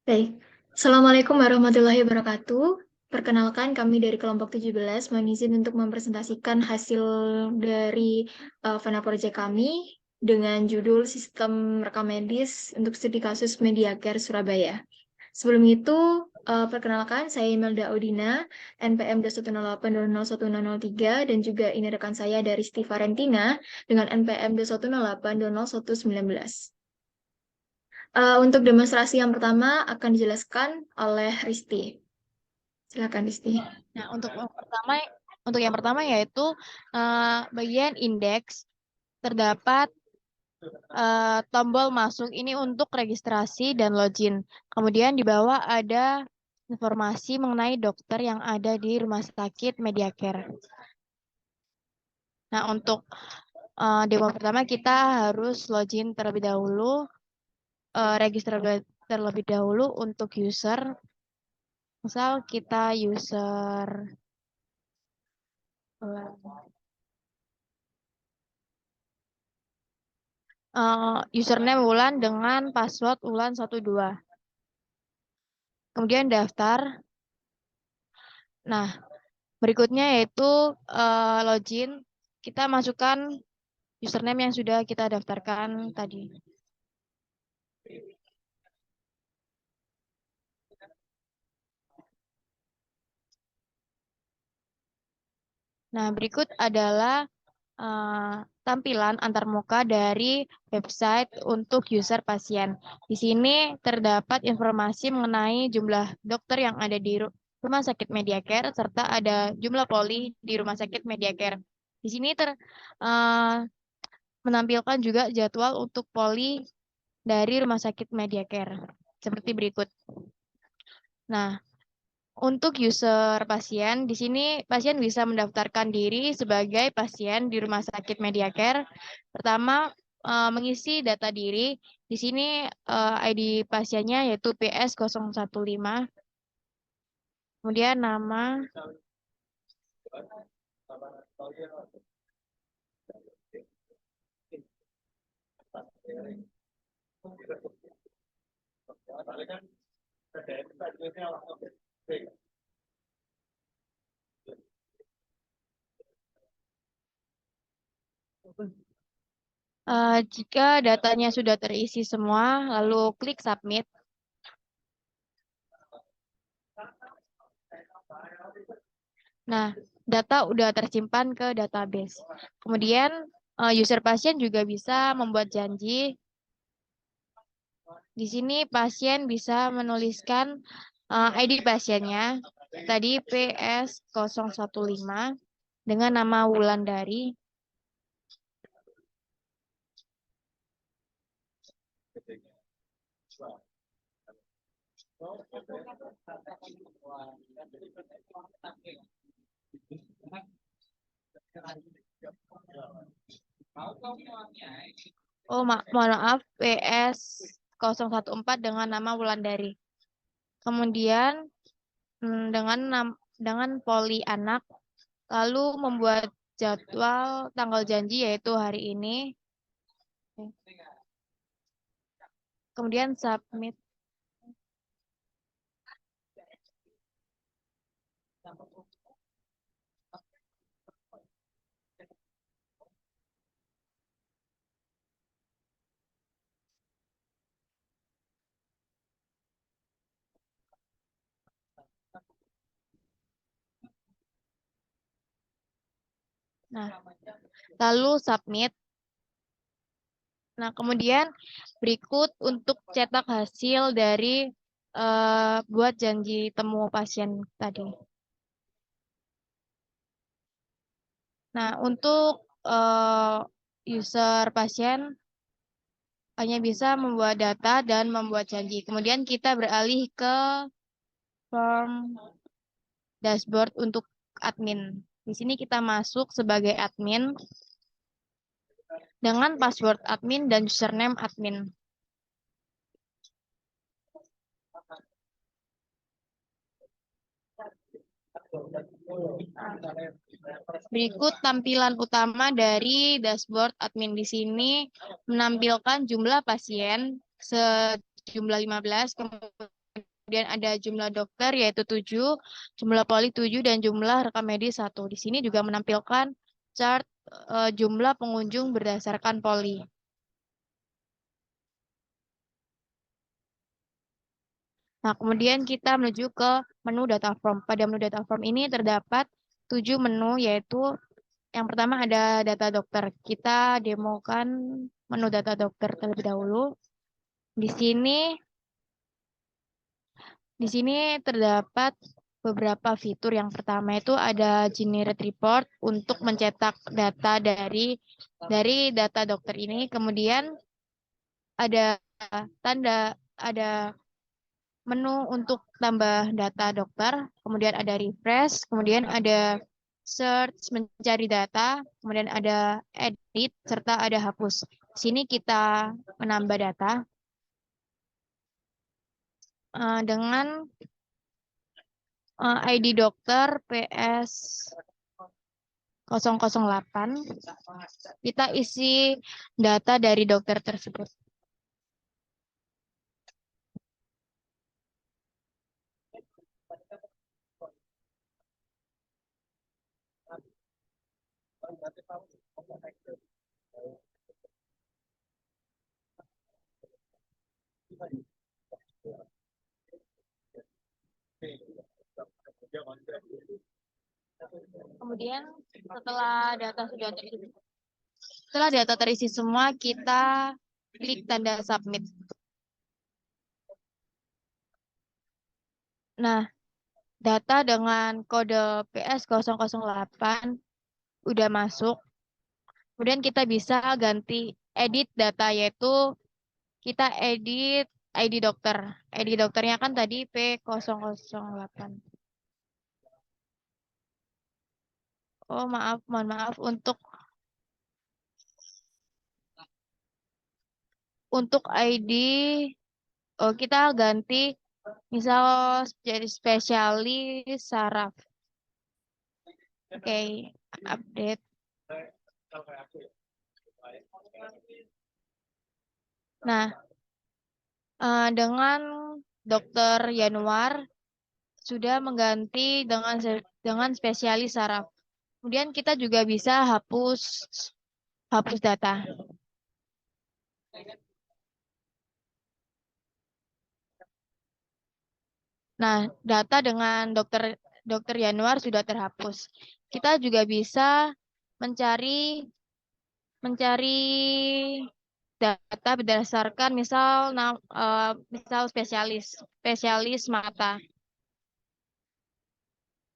Baik. Assalamualaikum warahmatullahi wabarakatuh. Perkenalkan, kami dari kelompok 17 mohon izin untuk mempresentasikan hasil dari Fana Project kami dengan judul Sistem Rekam Medis untuk Studi Kasus Mediacare Surabaya. Sebelum itu, perkenalkan, saya Imelda Audina, NPM 210820103, dan juga ini rekan saya dari Risti Valentina dengan NPM 210820119. Untuk demonstrasi yang pertama akan dijelaskan oleh Risti. Silakan Risti. Nah, untuk yang pertama yaitu bagian indeks terdapat tombol masuk ini untuk registrasi dan login. Kemudian di bawah ada informasi mengenai dokter yang ada di Rumah Sakit Mediacare. Nah, untuk demo pertama kita harus login terlebih dahulu, register terlebih dahulu untuk user. Misal kita user username Wulan dengan password Wulan12. Kemudian daftar. Nah, berikutnya yaitu login. Kita masukkan username yang sudah kita daftarkan tadi. Nah, berikut adalah tampilan antarmuka dari website untuk user pasien. Di sini terdapat informasi mengenai jumlah dokter yang ada di Rumah Sakit Mediacare serta ada jumlah poli di Rumah Sakit Mediacare. Di sini menampilkan juga jadwal untuk poli dari Rumah Sakit Mediacare seperti berikut. Nah, untuk user pasien, di sini pasien bisa mendaftarkan diri sebagai pasien di Rumah Sakit Mediacare. Pertama, mengisi data diri. Di sini ID pasiennya yaitu PS015. Kemudian nama. Jika datanya sudah terisi semua, lalu klik submit. Nah, data udah tersimpan ke database. Kemudian user pasien juga bisa membuat janji. Di sini pasien bisa menuliskan ID pasiennya, tadi PS015 dengan nama Wulandari. Oh, mohon maaf, PS014 dengan nama Wulandari. Kemudian dengan poli anak, lalu membuat jadwal tanggal janji yaitu hari ini. Kemudian submit. Nah, lalu submit. Nah, kemudian berikut untuk cetak hasil dari buat janji temu pasien tadi. Nah, untuk user pasien hanya bisa membuat data dan membuat janji. Kemudian kita beralih ke form dashboard untuk admin. Di sini kita masuk sebagai admin dengan password admin dan username admin. Berikut tampilan utama dari dashboard admin. Di sini menampilkan jumlah pasien sejumlah 15, kemudian kemudian ada jumlah dokter yaitu 7, jumlah poli 7, dan jumlah rekam medis 1. Di sini juga menampilkan chart jumlah pengunjung berdasarkan poli. Nah, kemudian kita menuju ke menu data form. Pada menu data form ini terdapat 7 menu, yaitu yang pertama ada data dokter. Kita demokan menu data dokter terlebih dahulu. Di sini terdapat beberapa fitur. Yang pertama itu ada generate report untuk mencetak data dari data dokter ini. Kemudian ada ada menu untuk tambah data dokter, kemudian ada refresh, kemudian ada search mencari data, kemudian ada edit, serta ada hapus. Di sini kita menambah data dengan ID dokter PS 008. Kita isi data dari dokter tersebut. Kemudian setelah data terisi semua, kita klik tanda submit. Nah, data dengan kode PS 008 udah masuk. Kemudian kita bisa ganti edit data, yaitu kita edit ID dokter. ID dokternya kan tadi P008. Oh, mohon maaf untuk ID kita ganti misal jadi spesialis saraf. Oke, update. Nah, dengan Dokter Yanuar sudah mengganti dengan spesialis saraf. Kemudian kita juga bisa hapus data. Nah, data dengan Dokter Yanuar sudah terhapus. Kita juga bisa mencari data berdasarkan misal spesialis mata.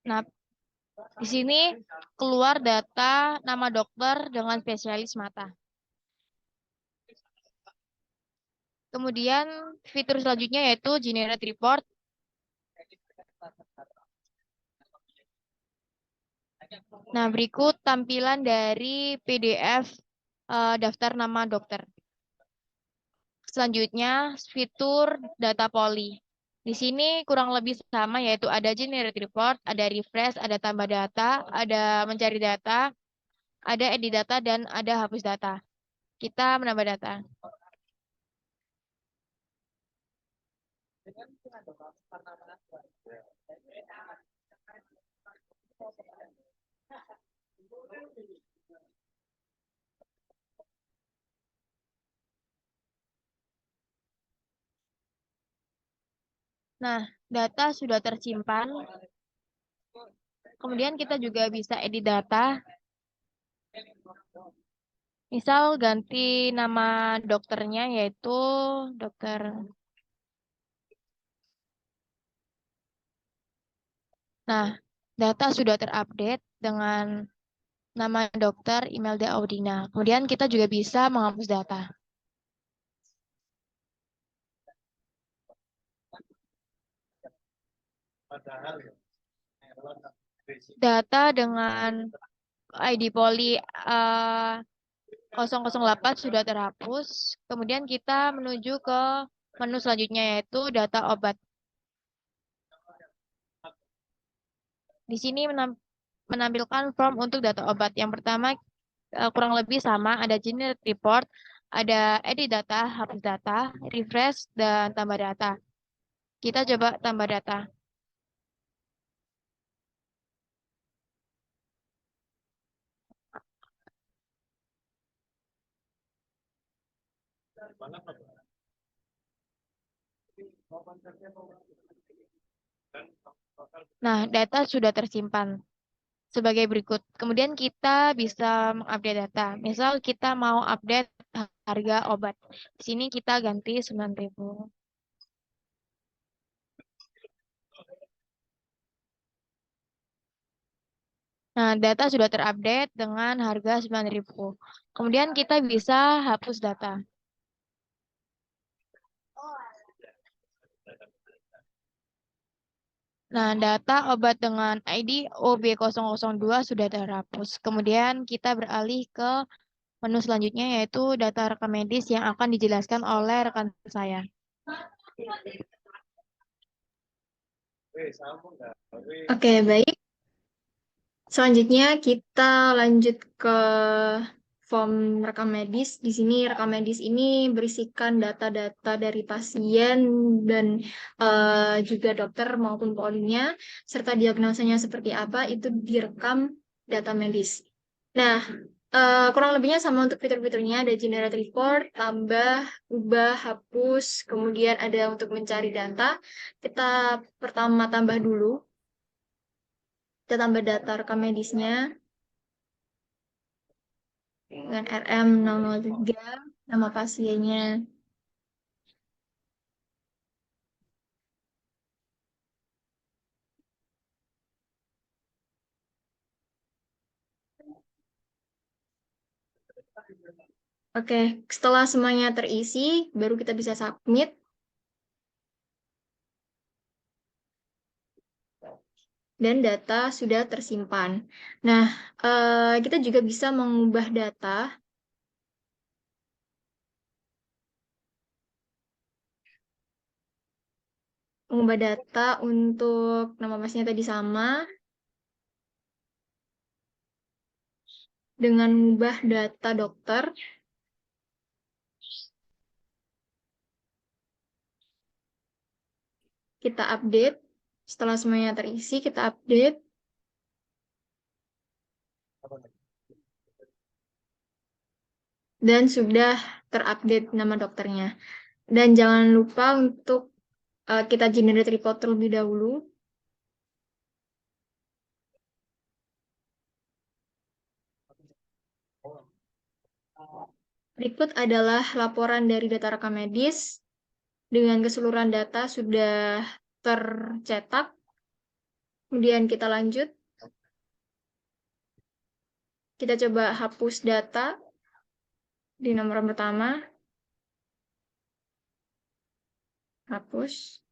Nah, di sini keluar data nama dokter dengan spesialis mata. Kemudian fitur selanjutnya yaitu generate report. Nah, berikut tampilan dari PDF daftar nama dokter. Selanjutnya, fitur data poli. Di sini kurang lebih sama, yaitu ada generate report, ada refresh, ada tambah data, ada mencari data, ada edit data, dan ada hapus data. Kita menambah data. Nah, data sudah tersimpan. Kemudian kita juga bisa edit data. Misal ganti nama dokternya yaitu dokter. Nah, data sudah terupdate dengan nama dokter Imelda Audina. Kemudian kita juga bisa menghapus data. Data dengan ID poli 008 sudah terhapus. Kemudian kita menuju ke menu selanjutnya yaitu data obat. Di sini menampilkan form untuk data obat. Yang pertama kurang lebih sama, ada generate report, ada edit data, hapus data, refresh, dan tambah data. Kita coba tambah data. Nah, data sudah tersimpan sebagai berikut. Kemudian kita bisa mengupdate data. Misal kita mau update harga obat. Di sini kita ganti 9.000. Nah, data sudah terupdate dengan harga 9.000. Kemudian kita bisa hapus data. Nah, data obat dengan ID OB002 sudah terhapus. Kemudian kita beralih ke menu selanjutnya yaitu data rekam medis yang akan dijelaskan oleh rekan saya. Oke, baik. Selanjutnya kita lanjut ke form rekam medis. Di sini rekam medis ini berisikan data-data dari pasien dan juga dokter maupun polinya, serta diagnosanya seperti apa, itu direkam data medis. Nah, kurang lebihnya sama untuk fitur-fiturnya, ada generate report, tambah, ubah, hapus, kemudian ada untuk mencari data. Kita pertama tambah dulu, kita tambah data rekam medisnya dengan RM003, nama pasiennya. Oke, setelah semuanya terisi, baru kita bisa submit. Dan data sudah tersimpan. Nah, kita juga bisa mengubah data. Mengubah data untuk nama pasiennya tadi sama. Dengan mengubah data dokter. Kita update. Setelah semuanya terisi, kita update. Dan sudah terupdate nama dokternya. Dan jangan lupa untuk kita generate report terlebih dahulu. Berikut adalah laporan dari data rekam medis dengan keseluruhan data sudah tercetak. Kemudian kita lanjut. Kita coba hapus data di nomor pertama. Hapus.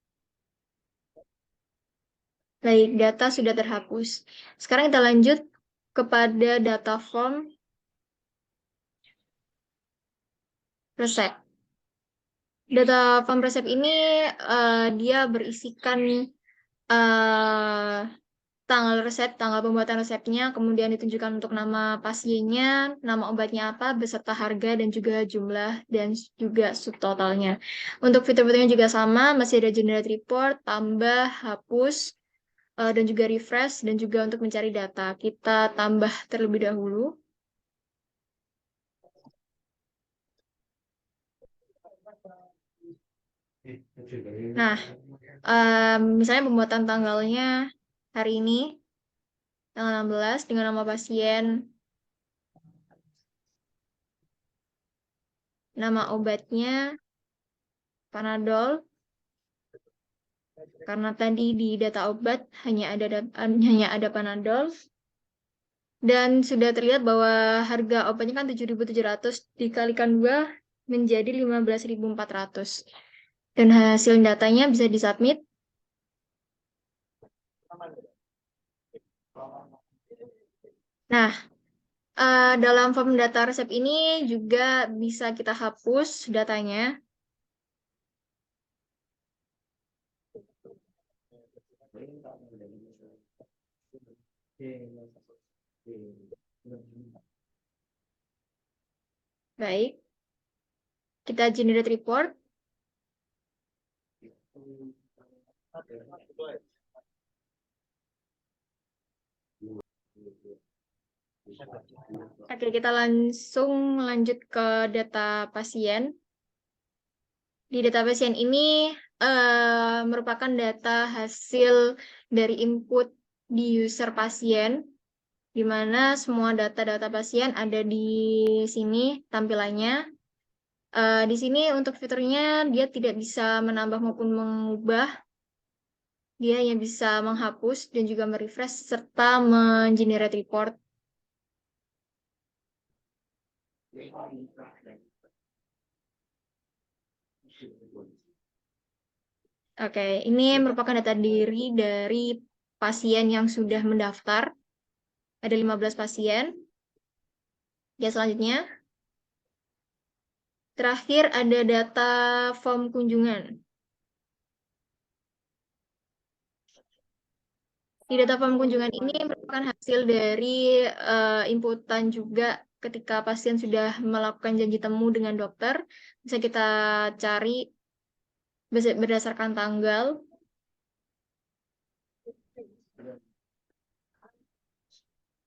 Baik, data sudah terhapus. Sekarang kita lanjut kepada data form resep. Data form resep ini dia berisikan tanggal resep, tanggal pembuatan resepnya, kemudian ditunjukkan untuk nama pasiennya, nama obatnya apa, beserta harga dan juga jumlah dan juga subtotalnya. Untuk fitur-fiturnya juga sama, masih ada generate report, tambah, hapus, dan juga refresh, dan juga untuk mencari data. Kita tambah terlebih dahulu. Nah, misalnya pembuatan tanggalnya hari ini, tanggal 16, dengan nama pasien, nama obatnya, Panadol, karena tadi di data obat hanya ada Panadol. Dan sudah terlihat bahwa harga obatnya kan 7.700 dikalikan 2 menjadi 15.400. Dan hasil datanya bisa disubmit. Nah, dalam form data resep ini juga bisa kita hapus datanya. Baik, kita generate report. Oke, kita langsung lanjut ke data pasien. Di data pasien ini merupakan data hasil dari input di user pasien, di mana semua data-data pasien ada di sini tampilannya. Di sini untuk fiturnya dia tidak bisa menambah maupun mengubah, dia hanya bisa menghapus dan juga merefresh serta mengenerate report. Oke, ini merupakan data diri dari pasien yang sudah mendaftar. Ada 15 pasien. Ya, selanjutnya. Terakhir ada data form kunjungan. Di data form kunjungan ini merupakan hasil dari inputan juga ketika pasien sudah melakukan janji temu dengan dokter. Bisa kita cari berdasarkan tanggal.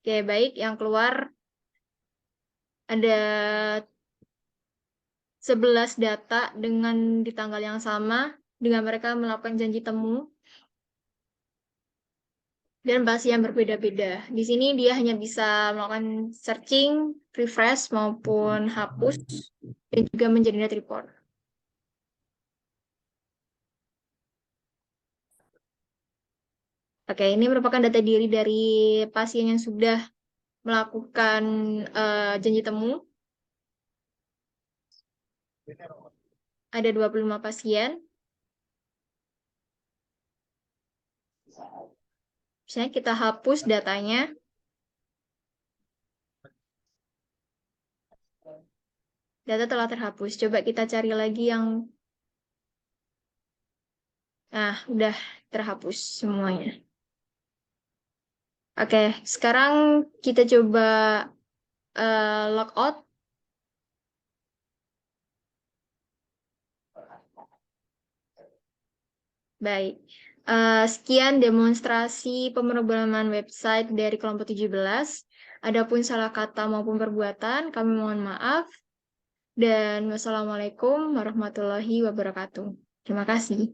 Oke, baik. Yang keluar ada 11 data dengan di tanggal yang sama dengan mereka melakukan janji temu dan pasien berbeda-beda. Di sini dia hanya bisa melakukan searching, refresh maupun hapus dan juga mengenerate report. Oke, ini merupakan data diri dari pasien yang sudah melakukan janji temu. Ada 25 pasien. Misalnya kita hapus datanya. Data telah terhapus. Coba kita cari lagi yang... Nah, udah terhapus semuanya. Oke, sekarang kita coba logout. Baik. Sekian demonstrasi pemrograman website dari kelompok 17. Adapun salah kata maupun perbuatan, kami mohon maaf. Dan wassalamualaikum warahmatullahi wabarakatuh. Terima kasih.